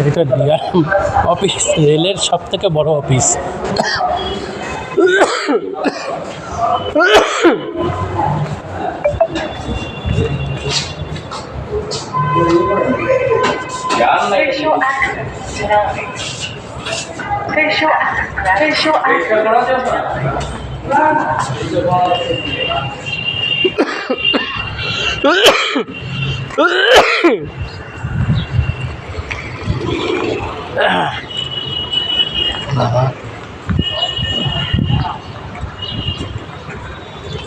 এটা DRM office, রেলের সব থেকে বড় office. Visual access denied. Visual access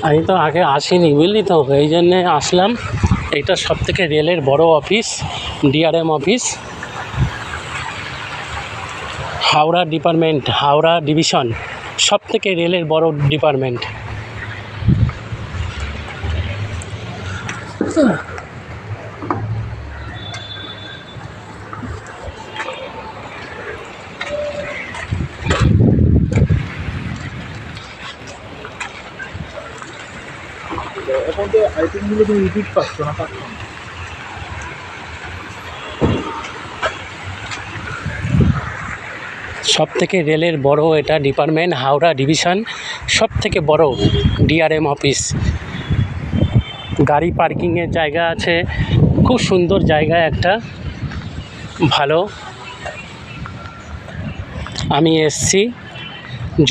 আমি তো আগে আসিনি, বুঝলি তো, এই জন্যে আসলাম। এইটা সব থেকে রেলের বড় office, DRM office, Howrah department, Howrah division, সব থেকে রেলের বড় ডিপার্টমেন্ট। এখন তো আইটেমগুলো তুমি রিপিট পাচ্ছ না, পাচ্ছ না। সব থেকে রেলের বড় এটা ডিপার্টমেন্ট, হাওড়া ডিভিশন, সব থেকে বড় ডিআরএম অফিস। গাড়ি পার্কিংয়ের জায়গা আছে, খুব সুন্দর জায়গা একটা, ভালো। আমি এসছি,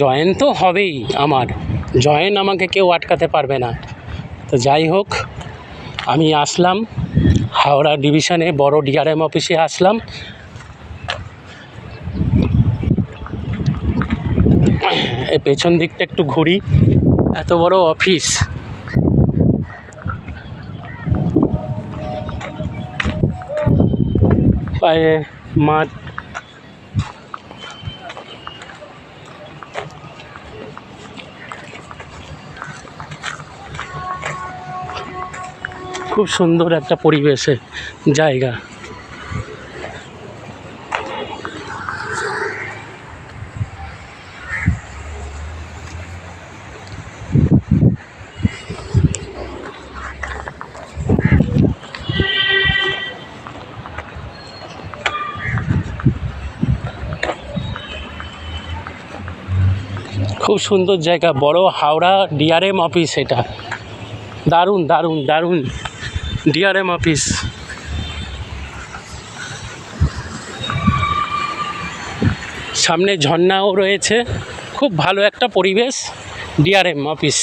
জয়েন তো হবেই আমার, জয়েন আমাকে কেউ আটকাতে পারবে না। তো যাই হোক, আমি আসলাম হাওড়া ডিভিশনে বড় ডিআরএম অফিসে আসলাম। এই পেছন দিকটা একটু ঘুরি, এত বড় অফিস। পায়ে মাঠ, খুব সুন্দর একটা পরিবেশে জায়গা। খুব সুন্দর জায়গা, বড় হাওড়া ডিআরএম অফিস। এটা দারুণ দারুণ দারুণ ডিআরএম অফিস। সামনে ঝর্ণাও রয়েছে, খুব ভালো একটা পরিবেশ ডিআরএম অফিস।